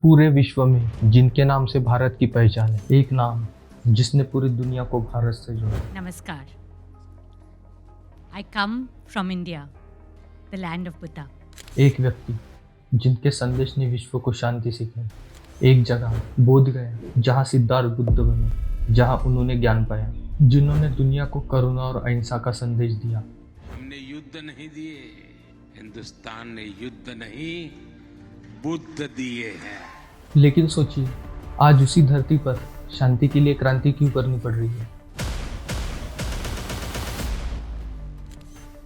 पूरे विश्व में जिनके नाम से भारत की पहचान है, एक नाम जिसने पूरी दुनिया को भारत से जोड़ा। Namaskar. I come from India, the land of Buddha. एक व्यक्ति जिनके संदेश ने विश्व को शांति सिखाई। एक जगह बोध गया जहाँ सिद्धार्थ बुद्ध बने, जहाँ उन्होंने ज्ञान पाया, जिन्होंने दुनिया को करुणा और अहिंसा का संदेश दिया। हमने युद्ध नहीं दिए, हिंदुस्तान ने युद्ध नहीं बुद्ध दिए हैं। लेकिन सोचिए, आज उसी धरती पर शांति के लिए क्रांति क्यों करनी पड़ रही है?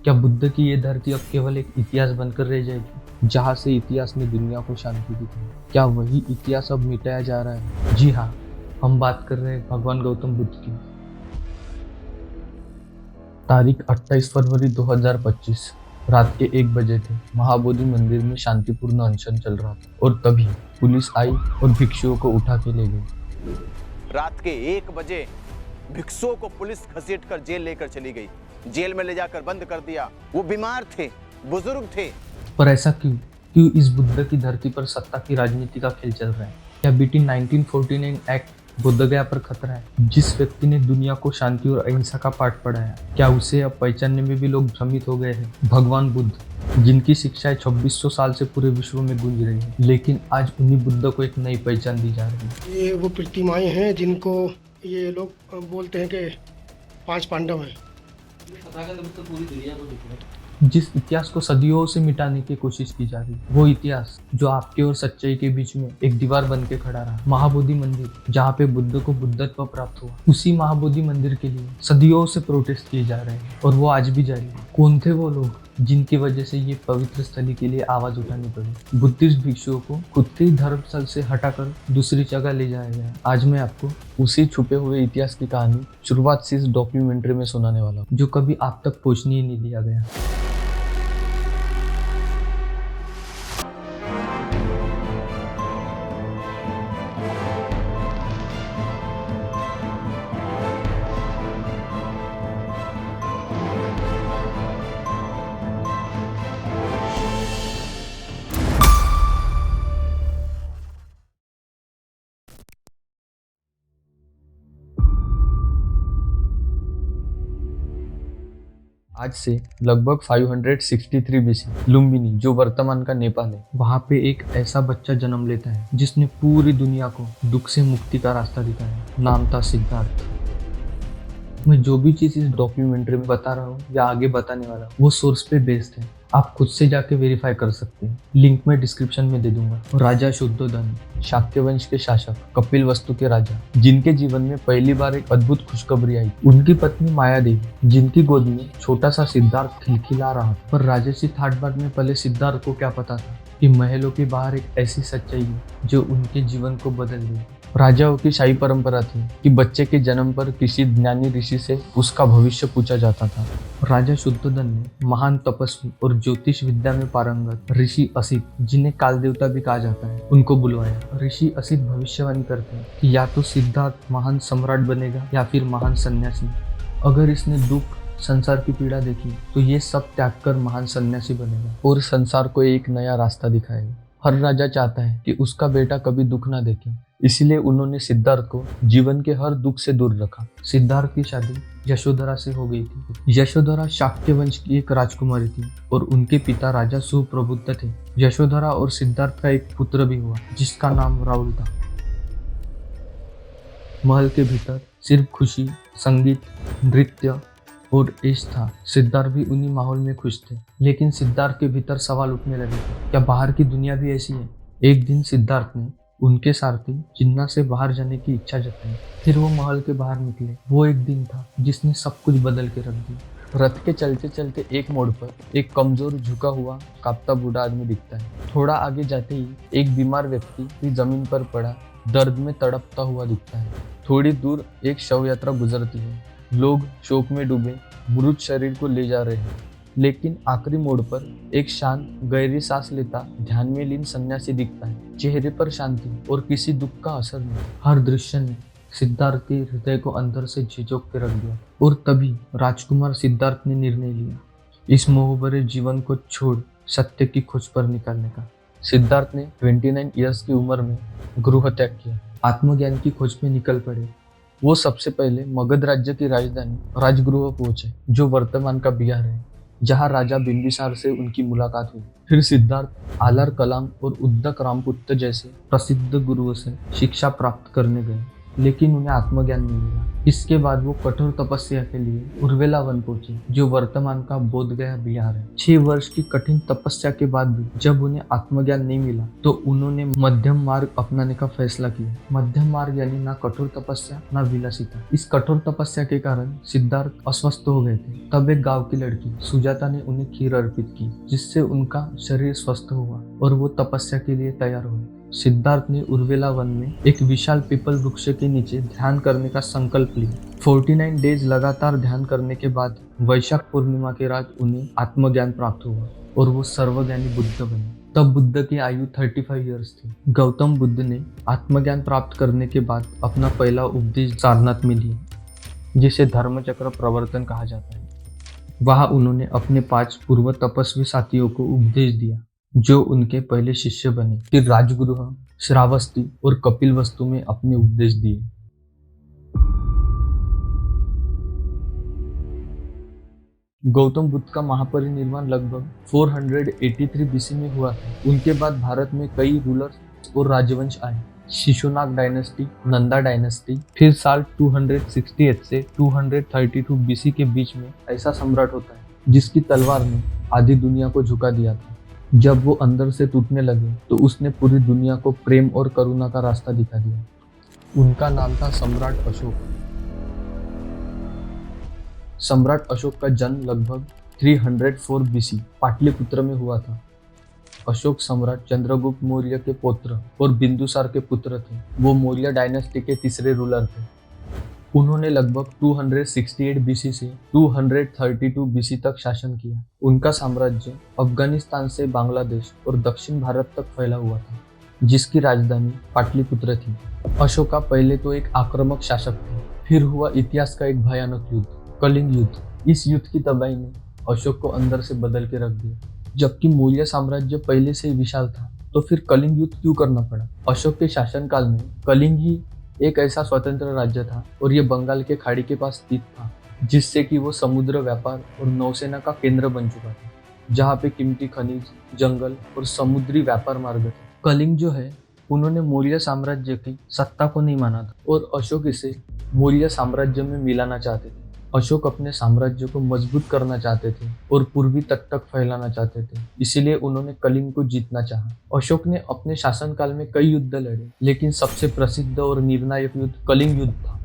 क्या बुद्ध की ये धरती अब केवल एक इतिहास बनकर रह जाएगी, जहाँ से इतिहास ने दुनिया को शांति दिखाई? क्या वही इतिहास अब मिटाया जा रहा है? जी हाँ, हम बात कर रहे हैं भगवान गौतम बुद्ध की। तारीख 28 फरवरी 2025 रात के 1 बजे थे। महाबोधि मंदिर में शांतिपूर्ण अनशन चल रहा था और तभी पुलिस आई और भिक्षुओं को उठा के ले गई। रात के 1 बजे भिक्षुओं को पुलिस घसीटकर जेल लेकर चली गई। जेल में ले जाकर बंद कर दिया। वो बीमार थे, बुजुर्ग थे। पर ऐसा क्यों इस बुद्ध की धरती पर सत्ता की राजनीति का खेल चल रहा है? क्या बीटी 1949 एक्ट बोध गया पर खतरा है? जिस व्यक्ति ने दुनिया को शांति और अहिंसा का पाठ पढ़ाया, क्या उसे अब पहचानने में भी लोग भ्रमित हो गए हैं? भगवान बुद्ध, जिनकी शिक्षाएं 2600 साल से पूरे विश्व में गूंज रही है, लेकिन आज उन्हीं बुद्ध को एक नई पहचान दी जा रही है। ये वो प्रतिमाएं हैं जिनको ये लोग बोलते हैं कि 5 पांडव हैं। जिस इतिहास को सदियों से मिटाने की कोशिश की जा रही है, वो इतिहास जो आपके और सच्चाई के बीच में एक दीवार बन के खड़ा रहा। महाबोधि मंदिर, जहाँ पे बुद्ध को बुद्धत्व प्राप्त हुआ, उसी महाबोधि मंदिर के लिए सदियों से प्रोटेस्ट किए जा रहे हैं और वो आज भी जारी है। कौन थे वो लोग जिनकी वजह से ये पवित्र स्थली के लिए आवाज उठानी पड़ी? बुद्धिस्ट भिक्षुओं को खुद के ही धर्मस्थल से हटाकर दूसरी जगह ले जाया गया। आज मैं आपको उसी छुपे हुए इतिहास की कहानी शुरुआत से इस डॉक्यूमेंट्री में सुनाने वाला हूँ, जो कभी आप तक पहुँचने ही नहीं दिया गया। आज से लगभग 563 बीसी लुम्बिनी, जो वर्तमान का नेपाल है, वहाँ पे एक ऐसा बच्चा जन्म लेता है जिसने पूरी दुनिया को दुख से मुक्ति का रास्ता दिखाया। नाम था सिद्धार्थ। मैं जो भी चीज इस डॉक्यूमेंट्री में बता रहा हूँ या आगे बताने वाला हूँ, वो सोर्स पे बेस्ड है। आप खुद से जाके वेरीफाई कर सकते हैं, लिंक मैं डिस्क्रिप्शन में दे दूंगा। राजा शुद्धोधन, शाक्य वंश के शासक, कपिल वस्तु के राजा, जिनके जीवन में पहली बार एक अद्भुत खुशखबरी आई। उनकी पत्नी माया देवी, जिनकी गोद में छोटा सा सिद्धार्थ खिलखिला रहा था। पर राजसी ठाट-बाट में पले सिद्धार्थ को क्या पता था कि महलों के बाहर एक ऐसी सच्चाई है जो उनके जीवन को बदल देगी। राजाओं की शाही परंपरा थी कि बच्चे के जन्म पर किसी ज्ञानी ऋषि से उसका भविष्य पूछा जाता था। राजा शुद्धोधन ने महान तपस्वी और ज्योतिष विद्या में पारंगत ऋषि असित, जिन्हें काल देवता भी कहा जाता है, उनको बुलवाया। ऋषि असित भविष्यवाणी करते हैं कि या तो सिद्धार्थ महान सम्राट बनेगा या फिर महान सन्यासी। अगर इसने दुख, संसार की पीड़ा देखी तो ये सब त्याग कर महान सन्यासी बनेगा और संसार को एक नया रास्ता दिखाएगा। हर राजा चाहता है कि उसका बेटा कभी दुख ना देखे, इसलिए उन्होंने सिद्धार्थ को जीवन के हर दुख से दूर रखा। सिद्धार्थ की शादी यशोधरा से हो गई थी। यशोधरा शाक्य वंश की एक राजकुमारी थी और उनके पिता राजा सुप्रबुद्ध थे। यशोधरा और सिद्धार्थ का एक पुत्र भी हुआ जिसका नाम राहुल था। महल के भीतर सिर्फ खुशी, संगीत, नृत्य और ऐश था। सिद्धार्थ भी उन्हीं माहौल में खुश थे, लेकिन सिद्धार्थ के भीतर सवाल उठने लगे, क्या बाहर की दुनिया भी ऐसी है? एक दिन सिद्धार्थ ने उनके सारथी जिन्ना से बाहर जाने की इच्छा जताई। फिर वो महल के बाहर निकले। वो एक दिन था जिसने सब कुछ बदल के रख दिया। रथ के चलते चलते एक मोड़ पर एक कमजोर, झुका हुआ, कांपता बूढ़ा आदमी दिखता है। थोड़ा आगे जाते ही एक बीमार व्यक्ति भी जमीन पर पड़ा दर्द में तड़पता हुआ दिखता है। थोड़ी दूर एक शव यात्रा गुजरती है। लोग शोक में डूबे मृत शरीर को ले जा रहे हैं, लेकिन आखिरी मोड़ पर एक शांत, गहरी सांस लेता, ध्यान में लीन सन्यासी दिखता है। चेहरे पर शांति और किसी दुख का असर नहीं। हर दृश्य ने सिद्धार्थ के हृदय को अंदर से झिझक के रख दिया और तभी राजकुमार सिद्धार्थ ने निर्णय लिया, इस मोह भरे जीवन को छोड़ सत्य की खोज पर निकालने का। सिद्धार्थ ने 29 ईयर्स की उम्र में गृह त्याग किया। आत्मज्ञान की खोज में निकल पड़े। वो सबसे पहले मगध राज्य की राजधानी राजगृह पहुंचे, जो वर्तमान का बिहार है, जहां राजा बिंबिसार से उनकी मुलाकात हुई। फिर सिद्धार्थ आलर कलाम और उद्दक रामपुत्त जैसे प्रसिद्ध गुरुओं से शिक्षा प्राप्त करने गए, लेकिन उन्हें आत्मज्ञान नहीं मिला। इसके बाद वो कठोर तपस्या के लिए उर्वेला वन पहुंचे, जो वर्तमान का बोधगया बिहार है। 6 वर्ष की कठिन तपस्या के बाद भी जब उन्हें आत्मज्ञान नहीं मिला, तो उन्होंने मध्यम मार्ग अपनाने का फैसला किया। मध्यम मार्ग यानी ना कठोर तपस्या ना विलासिता। इस कठोर तपस्या के कारण सिद्धार्थ अस्वस्थ हो गए थे। तब एक गांव की लड़की सुजाता ने उन्हें खीर अर्पित की, जिससे उनका शरीर स्वस्थ हुआ और वो तपस्या के लिए तैयार हुए। सिद्धार्थ ने उर्वेला वन में एक विशाल पीपल वृक्ष के नीचे ध्यान करने का संकल्प लिया। 49 डेज लगातार ध्यान करने के बाद वैशाख पूर्णिमा के रात उन्हें आत्मज्ञान प्राप्त हुआ और वो सर्वज्ञानी बुद्ध बने। तब बुद्ध की आयु 35 ईयर्स थी। गौतम बुद्ध ने आत्मज्ञान प्राप्त करने के बाद अपना पहला उपदेश सारनाथ में लिया, जिसे धर्मचक्र प्रवर्तन कहा जाता है। वहां उन्होंने अपने 5 पूर्व तपस्वी साथियों को उपदेश दिया, जो उनके पहले शिष्य बने। फिर राजगृह, श्रावस्ती और कपिलवस्तु में अपने उपदेश दिए। गौतम बुद्ध का महापरिनिर्वाण लगभग 483 बीसी में हुआ था। उनके बाद भारत में कई रूलर्स और राजवंश आए। Shishunaga dynasty, Nanda dynasty. फिर साल 268 से 232 बीसी के बीच में ऐसा सम्राट होता है जिसकी तलवार ने आधी दुनिया को झुका दिया था। जब वो अंदर से टूटने लगे तो उसने पूरी दुनिया को प्रेम और करुणा का रास्ता दिखा दिया। उनका नाम था सम्राट अशोक। सम्राट अशोक का जन्म लगभग 304 बीसी पाटलिपुत्र में हुआ था। अशोक सम्राट चंद्रगुप्त मौर्य के पुत्र और बिंदुसार के पुत्र थे। वो मौर्य डायनेस्टी के तीसरे रूलर थे। उन्होंने लगभग 268 बीसी से 232 बीसी तक शासन किया। उनका साम्राज्य अफगानिस्तान से बांग्लादेश और दक्षिण भारत तक फैला हुआ था, जिसकी राजधानी पाटलिपुत्र थी। अशोका पहले तो एक आक्रामक शासक थे। फिर हुआ इतिहास का एक भयानक युद्ध, कलिंग युद्ध। इस युद्ध की तबाही ने अशोक को अंदर से बदल के रख दिया। जबकि मौर्य साम्राज्य पहले से ही विशाल था, तो फिर कलिंग युद्ध क्यों करना पड़ा? अशोक के शासनकाल में कलिंग ही एक ऐसा स्वतंत्र राज्य था और ये बंगाल के खाड़ी के पास स्थित था, जिससे कि वो समुद्र व्यापार और नौसेना का केंद्र बन चुका था, जहाँ पे कीमती खनिज, जंगल और समुद्री व्यापार मार्ग थे। कलिंग जो है, उन्होंने मौर्य साम्राज्य की सत्ता को नहीं माना था और अशोक इसे मौर्य साम्राज्य में मिलाना चाहते थे। अशोक अपने साम्राज्य को मजबूत करना चाहते थे और पूर्वी तट तक फैलाना चाहते थे, इसीलिए उन्होंने कलिंग को जीतना चाहा। अशोक ने अपने शासनकाल में कई युद्ध लड़े, लेकिन सबसे प्रसिद्ध और निर्णायक युद्ध कलिंग युद्ध था।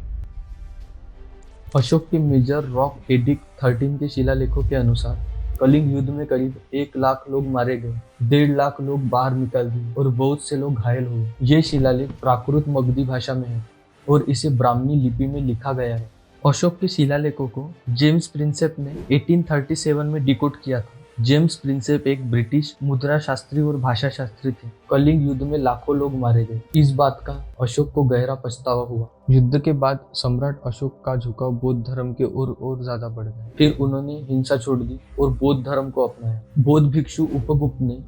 अशोक के मेजर रॉक एडिक्ट 13 के शिलालेखों के अनुसार कलिंग युद्ध में करीब 1 लाख लोग मारे गए, 1.5 लाख लोग बाहर निकल दिए और बहुत से लोग घायल हुए। ये शिलालेख प्राकृत मगधी भाषा में है और इसे ब्राह्मी लिपि में लिखा गया है। अशोक के शिलालेखों को जेम्स प्रिंसेप ने 1837 में डिकोड किया था। जेम्स प्रिंसेप एक ब्रिटिश मुद्रा शास्त्री और भाषा शास्त्री थे। कलिंग युद्ध में लाखों लोग मारे गए। इस बात का अशोक को गहरा पछतावा हुआ। युद्ध के बाद सम्राट अशोक का झुकाव बौद्ध धर्म के और ज्यादा बढ़ गया। फिर उन्होंने हिंसा छोड़ दी और बौद्ध धर्म को अपनाया। बौद्ध भिक्षु उपगुप्त ने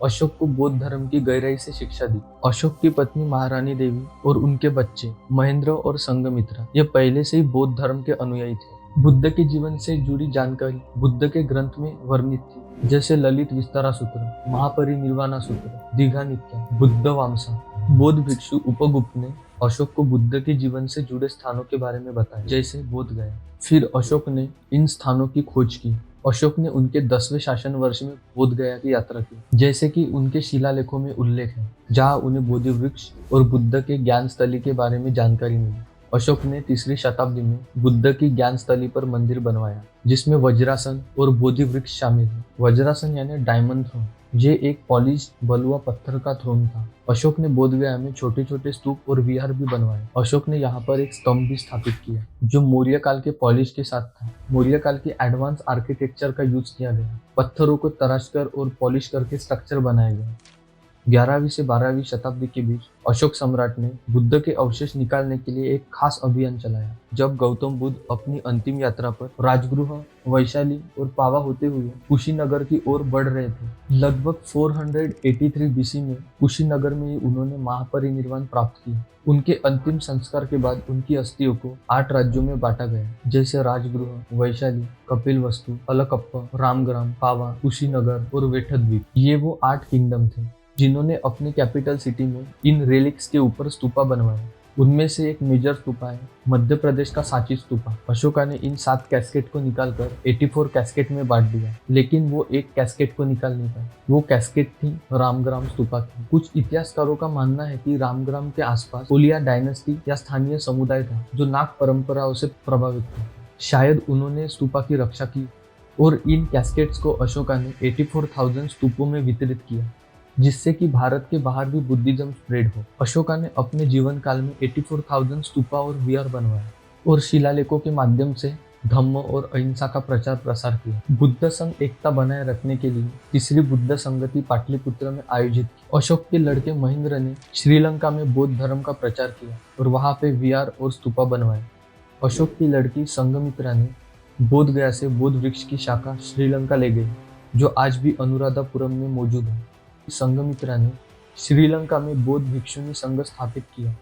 अशोक को बौद्ध धर्म की गहराई से शिक्षा दी। अशोक की पत्नी महारानी देवी और उनके बच्चे महेंद्र और संघमित्रा ये पहले से ही बौद्ध धर्म के अनुयायी थे। बुद्ध के जीवन से जुड़ी जानकारी बुद्ध के ग्रंथ में वर्णित थी, जैसे ललित विस्तारा सूत्र, महापरिनिर्वाण सूत्र, दीघा नित्या, बुद्ध वामसा। बौद्ध भिक्षु उपगुप्त ने अशोक को बुद्ध के जीवन से जुड़े स्थानों के बारे में बताया, जैसे बोध गया। फिर अशोक ने इन स्थानों की खोज की। अशोक ने उनके 10वें शासन वर्ष में बोध गया की यात्रा की, जैसे कि उनके शिलालेखों में उल्लेख है, जहां उन्हें बोधि वृक्ष और बुद्ध के ज्ञान स्थली के बारे में जानकारी मिली। अशोक ने 3री शताब्दी में बुद्ध की ज्ञान स्थली पर मंदिर बनवाया, जिसमें वज्रासन और बोधि वृक्ष शामिल है। वज्रासन यानी डायमंड थ्रोन, ये एक पॉलिश बलुआ पत्थर का थ्रोन था। अशोक ने बोधगया में छोटे छोटे स्तूप और विहार भी बनवाए। अशोक ने यहाँ पर एक स्तंभ भी स्थापित किया, जो मौर्य काल के पॉलिश के साथ था। मौर्य काल के एडवांस आर्किटेक्चर का यूज किया गया। पत्थरों को तराश कर और पॉलिश करके स्ट्रक्चर बनाए गए। 11वीं से 12वीं शताब्दी के बीच अशोक सम्राट ने बुद्ध के अवशेष निकालने के लिए एक खास अभियान चलाया। जब गौतम बुद्ध अपनी अंतिम यात्रा पर राजगृह, वैशाली और पावा होते हुए कुशीनगर की ओर बढ़ रहे थे, लगभग 483 बीसी में कुशीनगर में ही उन्होंने महापरिनिर्वाण प्राप्त किया। उनके अंतिम संस्कार के बाद उनकी अस्थियों को 8 राज्यों में बांटा गया, जैसे राजगृह, वैशाली, कपिलवस्तु, अलकप्पा, रामग्राम, पावा, कुशीनगर और वेठद्वीप। ये वो 8 किंगडम थे जिन्होंने अपने कैपिटल सिटी में इन रेलिक्स के ऊपर स्तूपा बनवाए। उनमें से एक मेजर स्तूपा है मध्य प्रदेश का सांची स्तूपा। अशोका ने इन 7 कैस्केट को निकालकर 84 कैस्केट में बांट दिया, लेकिन वो एक कैस्केट को निकाल नहीं पाए। वो कैस्केट थी रामग्राम स्तूपा की। कुछ इतिहासकारों का मानना है कि रामग्राम के आसपास कोलिया डायनेस्टी या स्थानीय समुदाय था जो नाग परंपराओं से प्रभावित था। शायद उन्होंने स्तूपा की रक्षा की और इन कैस्केट्स को अशोका ने 84,000 स्तूपों में वितरित किया, जिससे कि भारत के बाहर भी बुद्धिज्म स्प्रेड हो। अशोका ने अपने जीवन काल में 84,000 स्तूपा और विहार बनवाए और शिलालेखों के माध्यम से धम्म और अहिंसा का प्रचार प्रसार किया। बुद्ध संघ एकता बनाए रखने के लिए तीसरी बुद्ध संगति पाटलिपुत्र में आयोजित की। अशोक के लड़के महेंद्र ने श्रीलंका में बौद्ध धर्म का प्रचार किया और वहां पे विहार और स्तूपा बनवाए। अशोक की लड़की संघमित्रा ने बोध गया से बोध वृक्ष की शाखा श्रीलंका ले गई, जो आज भी अनुराधापुरम में मौजूद है। संघमित्रा ने श्रीलंका में बौद्ध भिक्षुनी संघ स्थापित किया।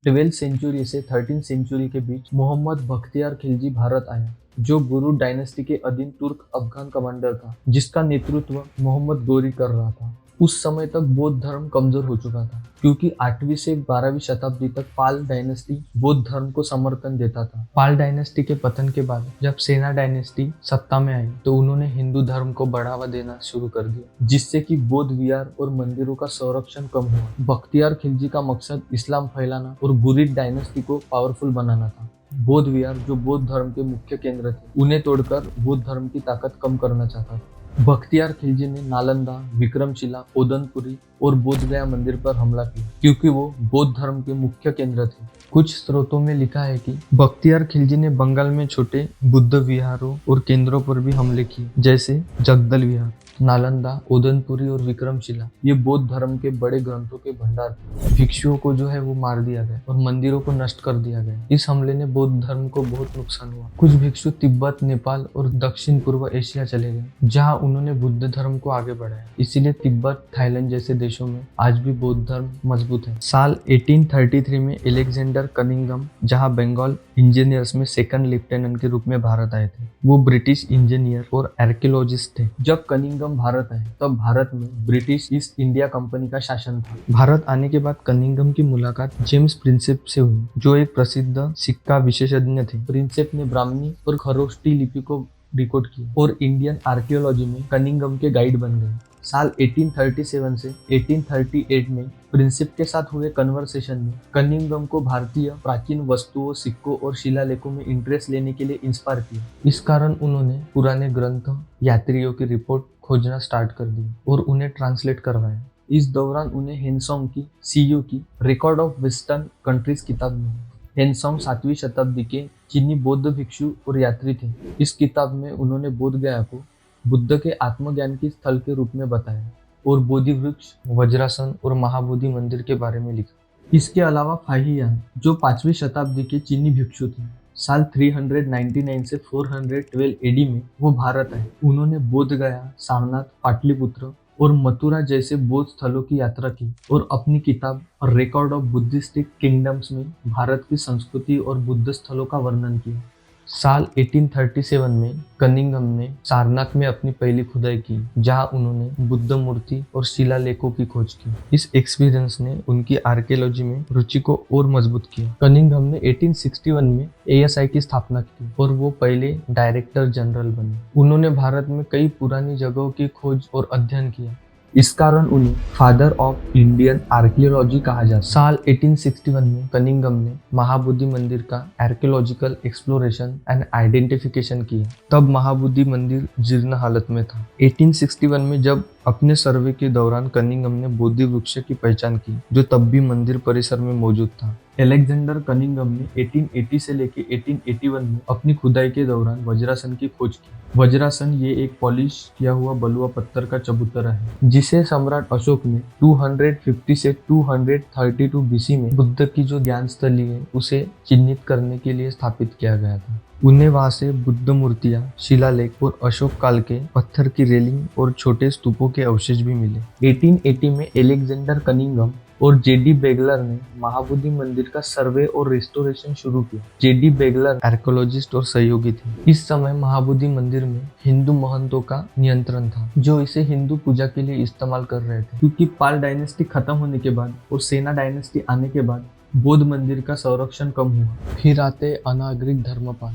ट्वेल्थ सेंचुरी से 13th सेंचुरी के बीच मोहम्मद बख्तियार खिलजी भारत आया, जो गुरु डायनेस्टी के अधीन तुर्क अफगान कमांडर था, जिसका नेतृत्व मोहम्मद गोरी कर रहा था। उस समय तक बौद्ध धर्म कमजोर हो चुका था, क्योंकि 8वीं से 12वीं शताब्दी तक पाल डायनेस्टी बौद्ध धर्म को समर्थन देता था। पाल डायनेस्टी के पतन के बाद जब सेना डायनेस्टी सत्ता में आई, तो उन्होंने हिंदू धर्म को बढ़ावा देना शुरू कर दिया, जिससे कि बौद्ध विहार और मंदिरों का संरक्षण कम हुआ। बख्तियार खिलजी का मकसद इस्लाम फैलाना और गुरिद डायनेस्टी को पावरफुल बनाना था। बौद्ध विहार, जो बौद्ध धर्म के मुख्य केंद्र थे, उन्हें तोड़कर बौद्ध धर्म की ताकत कम करना चाहता था। बख्तियार खिलजी ने नालंदा, विक्रमशिला, ओदनपुरी और बोध गया मंदिर पर हमला किया, क्योंकि वो बौद्ध धर्म के मुख्य केंद्र थे। कुछ स्रोतों में लिखा है कि बख्तियार खिलजी ने बंगाल में छोटे बुद्ध विहारों और केंद्रों पर भी हमले किए, जैसे जगदल विहार, नालंदा, ओदनपुरी और विक्रमशिला। ये बौद्ध धर्म के बड़े ग्रंथों के भंडार थे। भिक्षुओं को जो है वो मार दिया गया और मंदिरों को नष्ट कर दिया गया। इस हमले ने बौद्ध धर्म को बहुत नुकसान हुआ। कुछ भिक्षु तिब्बत, नेपाल और दक्षिण पूर्व एशिया चले गए, जहाँ उन्होंने बुद्ध धर्म को आगे बढ़ाया। इसीलिए तिब्बत, थाईलैंड जैसे देशों में आज भी बौद्ध धर्म मजबूत है। साल 1833 में एलेक्जेंडर कनिंघम, जहाँ बंगाल इंजीनियर्स में सेकंड लेफ्टिनेंट के रूप में भारत आए थे, वो ब्रिटिश इंजीनियर और आर्कियोलॉजिस्ट थे। जब कनिंघम भारत आए, तब भारत में ब्रिटिश ईस्ट इंडिया कंपनी का शासन था। भारत आने के बाद कनिंघम की मुलाकात जेम्स प्रिंसेप से हुई, जो एक प्रसिद्ध सिक्का विशेषज्ञ थे। प्रिंसेप ने ब्राह्मणी और खरोष्टी लिपि को रिकॉर्ड किया और इंडियन आर्कियोलॉजी में कनिंघम के गाइड बन गए। साल 1837 से 1838 में प्रिंसिप के साथ हुए कन्वर्सेशन में कनिंघम को भारतीय प्राचीन वस्तुओं, सिक्कों और शिलालेखों में इंटरेस्ट लेने के लिए इंस्पायर किया। इस कारण उन्होंने पुराने ग्रंथ, यात्रियों की रिपोर्ट खोजना स्टार्ट कर दी और उन्हें ट्रांसलेट करवाया। इस दौरान उन्हें हेनसोंग की CU की रिकॉर्ड ऑफ वेस्टर्न कंट्रीज किताब मिली। हेनसोंग 7वीं शताब्दी के चीनी बौद्ध भिक्षु और यात्री थे। इस किताब में उन्होंने बोध गया को बुद्ध के आत्मज्ञान की स्थल के रूप में बताया और बोधि वृक्ष, वज्रासन और महाबोधि मंदिर के बारे में लिखा। इसके अलावा फाहियान, जो 5वीं शताब्दी के चीनी भिक्षु थे, साल 399 से 412 AD में वो भारत आए। उन्होंने बोध गया, सारनाथ, पाटलिपुत्र और मथुरा जैसे बौद्ध स्थलों की यात्रा की और अपनी किताब रिकॉर्ड ऑफ बुद्धिस्टिक किंगडम्स में भारत की संस्कृति और बुद्ध स्थलों का वर्णन किया। साल 1837 में कनिंघम ने सारनाथ में अपनी पहली खुदाई की, जहां उन्होंने बुद्ध मूर्ति और शिलालेखों की खोज की। इस एक्सपीरियंस ने उनकी आर्कियोलॉजी में रुचि को और मजबूत किया। कनिंघम ने 1861 में ASI की स्थापना की और वो पहले डायरेक्टर जनरल बने। उन्होंने भारत में कई पुरानी जगहों की खोज और अध्ययन किया। इस कारण उन्हें फादर ऑफ इंडियन आर्कियोलॉजी कहा जाता है। साल 1861 में कनिंघम ने महाबोधि मंदिर का आर्कियोलॉजिकल एक्सप्लोरेशन एंड आइडेंटिफिकेशन किया। तब महाबोधि मंदिर जीर्ण हालत में था। 1861 में जब अपने सर्वे के दौरान कनिंघम ने बोधि वृक्ष की पहचान की, जो तब भी मंदिर परिसर में मौजूद था। एलेक्जेंडर कनिंघम ने 1880 से लेकर 1881 में अपनी खुदाई के दौरान वज्रासन की खोज की। वज्रासन ये एक पॉलिश किया हुआ बलुआ पत्थर का चबूतरा है जिसे सम्राट अशोक ने 250 से 232 बीसी में बुद्ध की जो ज्ञान स्थली है उसे चिन्हित करने के लिए स्थापित किया गया था। उन्हें वहां से बुद्ध मूर्तियां, शिलालेख और अशोक काल के पत्थर की रेलिंग और छोटे स्तूपों के अवशेष भी मिले। 1880 में एलेक्जेंडर कनिंघम और जेडी बेगलर ने महाबोधि मंदिर का सर्वे और रिस्टोरेशन शुरू किया। जेडी बेगलर आर्कियोलॉजिस्ट और सहयोगी थे। इस समय महाबोधि मंदिर में हिंदू महंतों का नियंत्रण था जो इसे हिंदू पूजा के लिए इस्तेमाल कर रहे थे, क्योंकि पाल डायनेस्टी खत्म होने के बाद और सेना डायनेस्टी आने के बाद बौद्ध मंदिर का संरक्षण कम हुआ। फिर आते अनागरिक धर्मपाल।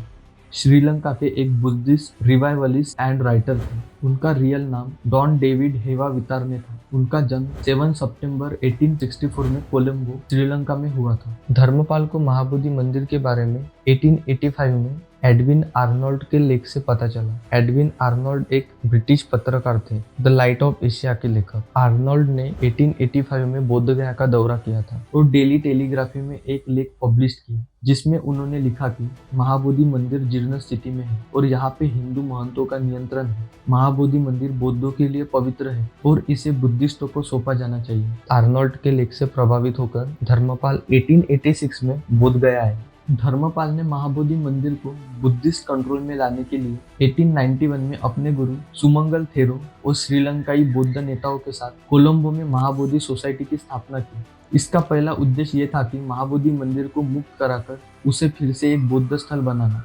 श्रीलंका के एक बुद्धिस्ट रिवाइवलिस्ट एंड राइटर थे। उनका रियल नाम डॉन डेविड हेवा वितारने था। उनका जन्म 7 सितंबर 1864 में कोलंबो, श्रीलंका में हुआ था। धर्मपाल को महाबोधि मंदिर के बारे में 1885 में एडविन आर्नोल्ड के लेख से पता चला। एडविन आर्नोल्ड एक ब्रिटिश पत्रकार थे, द लाइट ऑफ एशिया के लेखक। आर्नोल्ड ने 1885 में बोध गया का दौरा किया था और डेली टेलीग्राफी में एक लेख पब्लिश किया जिसमें उन्होंने लिखा कि महाबोधि मंदिर जीर्ण स्थिति में है और यहाँ पे हिंदू महंतों का नियंत्रण है। महाबोधि मंदिर बौद्धों के लिए पवित्र है और इसे बुद्धिस्टों को सौंपा जाना चाहिए। आर्नोल्ड के लेख से प्रभावित होकर धर्मपाल 1886 में बोध गया है। धर्मपाल ने महाबोधि मंदिर को बुद्धिस्ट कंट्रोल में लाने के लिए 1891 में अपने गुरु सुमंगल थेरो और श्रीलंकाई बौद्ध नेताओं के साथ कोलंबो में महाबोधि सोसाइटी की स्थापना की। इसका पहला उद्देश्य ये था कि महाबोधि मंदिर को मुक्त कराकर उसे फिर से एक बौद्ध स्थल बनाना।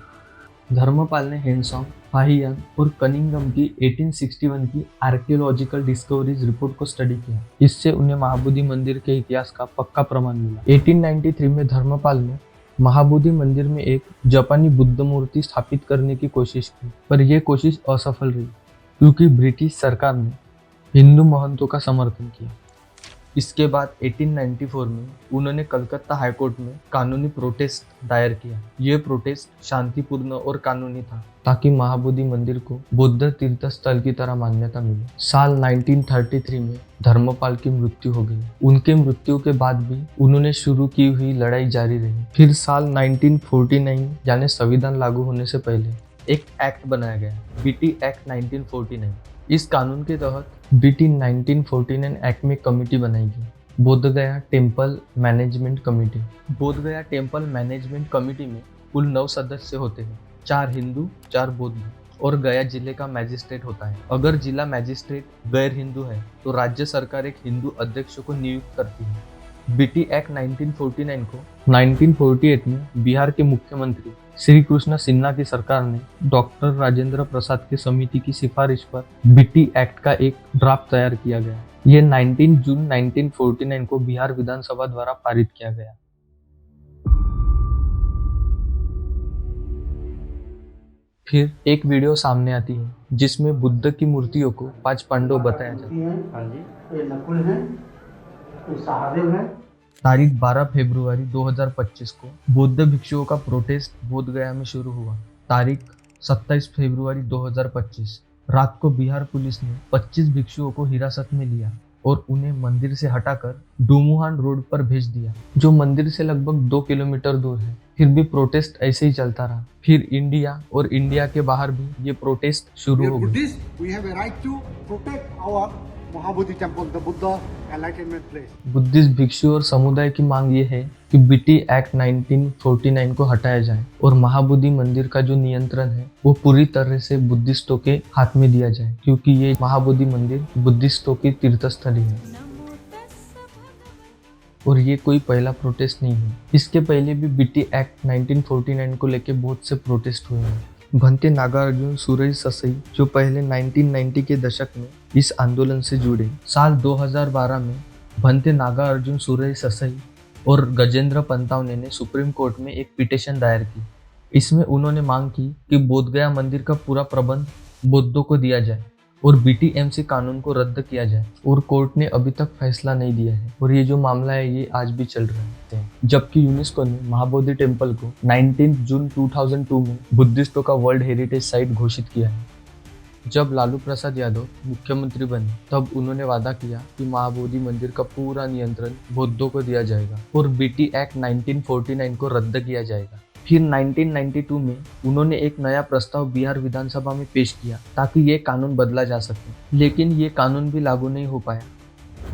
धर्मपाल ने हेनसॉन्ग, फाहियान और कनिंघम की 1861 की आर्कियोलॉजिकल डिस्कवरीज रिपोर्ट को स्टडी किया। इससे उन्हें महाबोधि मंदिर के इतिहास का पक्का प्रमाण मिला। 1893 में धर्मपाल ने महाबोधि मंदिर में एक जापानी बुद्ध मूर्ति स्थापित करने की कोशिश की, पर यह कोशिश असफल रही क्योंकि ब्रिटिश सरकार ने हिंदू महंतों का समर्थन किया। इसके बाद 1894 में उन्होंने कलकत्ता हाईकोर्ट में कानूनी प्रोटेस्ट दायर किया। यह प्रोटेस्ट शांतिपूर्ण और कानूनी था ताकि महाबोधि मंदिर को बौद्ध तीर्थ स्थल की तरह मान्यता मिले। साल 1933 में धर्मपाल की मृत्यु हो गई। उनके मृत्यु के बाद भी उन्होंने शुरू की हुई लड़ाई जारी रही। फिर साल 1949 यानी संविधान लागू होने से पहले एक एक्ट बनाया गया, बीटी एक्ट 1949। इस कानून के तहत बीटी 1949 एक्ट में कमेटी बनाई गई, बोध गया टेम्पल मैनेजमेंट कमेटी। बोध गया टेम्पल मैनेजमेंट कमेटी में कुल 9 सदस्य होते हैं, 4 हिंदू, 4 बौद्ध और गया जिले का मैजिस्ट्रेट होता है। अगर जिला मैजिस्ट्रेट गैर हिंदू है तो राज्य सरकार एक हिंदू अध्यक्ष को नियुक्त करती है। बीटी एक्ट 1949 को 1948 में बिहार के मुख्यमंत्री श्री कृष्ण सिन्हा की सरकार ने डॉक्टर राजेंद्र प्रसाद की समिति की सिफारिश पर बीटी एक्ट का एक ड्राफ्ट तैयार किया गया। ये 19 जून 1949 को बिहार विधानसभा द्वारा पारित किया गया। फिर एक वीडियो सामने आती है जिसमें बुद्ध की मूर्तियों को 5 पांडव बताया जाता है। ये नकुल है, ये सहदेव है। तारीख 12 फरवरी 2025 को बौद्ध भिक्षुओं का प्रोटेस्ट बोध गया में शुरू हुआ। तारीख 27 फरवरी 2025 रात को बिहार पुलिस ने 25 भिक्षुओं को हिरासत में लिया और उन्हें मंदिर से हटाकर डुमुहान रोड पर भेज दिया, जो मंदिर से लगभग 2 किलोमीटर दूर है। फिर भी प्रोटेस्ट ऐसे ही चलता रहा। फिर इंडिया और इंडिया के बाहर भी ये प्रोटेस्ट शुरू हो गए। Mahabodhi temple, the Buddha enlightenment place. Buddhist भिक्षु और समुदाय की मांग ये है कि बीटी एक्ट 1949 को हटाया जाए और महाबोधि मंदिर का जो नियंत्रण है वो पूरी तरह से बुद्धिस्टों के हाथ में दिया जाए, क्योंकि ये महाबोधि मंदिर बुद्धिस्टों की तीर्थस्थली है। और ये कोई पहला प्रोटेस्ट नहीं है, इसके पहले भी बीटी एक्ट 1949 को लेकर बहुत से प्रोटेस्ट हुए हैं। भंते नागार्जुन सुरेश ससई जो पहले 1990 के दशक में इस आंदोलन से जुड़े, साल 2012 में भंते नागार्जुन सुरेश ससई और गजेंद्र पंतावने ने सुप्रीम कोर्ट में एक पिटीशन दायर की। इसमें उन्होंने मांग की कि बोध गया मंदिर का पूरा प्रबंध बौद्धों को दिया जाए और बीटीएमसी कानून को रद्द किया जाए, और कोर्ट ने अभी तक फैसला नहीं दिया है और ये जो मामला है ये आज भी चल रहा है। जबकि यूनेस्को ने महाबोधि टेम्पल को 19 जून 2002 में बुद्धिस्टों का वर्ल्ड हेरिटेज साइट घोषित किया है। जब लालू प्रसाद यादव मुख्यमंत्री बने तब उन्होंने वादा किया कि महाबोधि मंदिर का पूरा नियंत्रण बौद्धों को दिया जाएगा और बीटी एक्ट 1949 को रद्द किया जाएगा। फिर 1992 में उन्होंने एक नया प्रस्ताव बिहार विधानसभा में पेश किया ताकि ये कानून बदला जा सके, लेकिन ये कानून भी लागू नहीं हो पाया।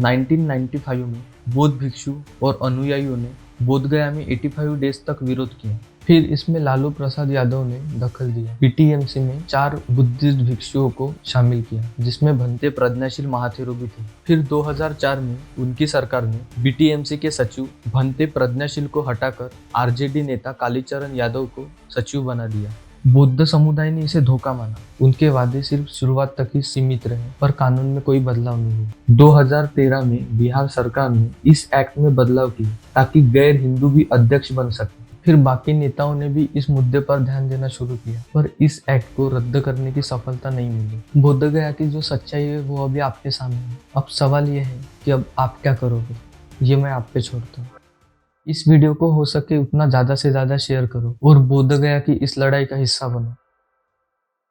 1995 में बौद्ध भिक्षु और अनुयायियों ने बोधगया में 85 डेज तक विरोध किया। फिर इसमें लालू प्रसाद यादव ने दखल दिया। बीटीएमसी में 4 बुद्धिस्ट भिक्षुओं को शामिल किया, जिसमें भंते प्रज्ञाशील महाथेरो भी थे। फिर 2004 में उनकी सरकार ने बीटीएमसी के सचिव भंते प्रज्ञाशील को हटाकर आरजेडी नेता कालीचरण यादव को सचिव बना दिया। बौद्ध समुदाय ने इसे धोखा माना। उनके वादे सिर्फ शुरुआत तक ही सीमित रहे, पर कानून में कोई बदलाव नहीं हुआ। 2013 में बिहार सरकार ने इस एक्ट में बदलाव किया ताकि गैर हिंदू भी अध्यक्ष बन सके। फिर बाकी नेताओं ने भी इस मुद्दे पर ध्यान देना शुरू किया, पर इस एक्ट को रद्द करने की सफलता नहीं मिली। बोधगया की जो सच्चाई है वो अभी आपके सामने है। अब सवाल ये है कि अब आप क्या करोगे, ये मैं आप पे छोड़ता हूँ। इस वीडियो को हो सके उतना ज़्यादा से ज़्यादा शेयर करो और बोधगया की इस लड़ाई का हिस्सा बनो।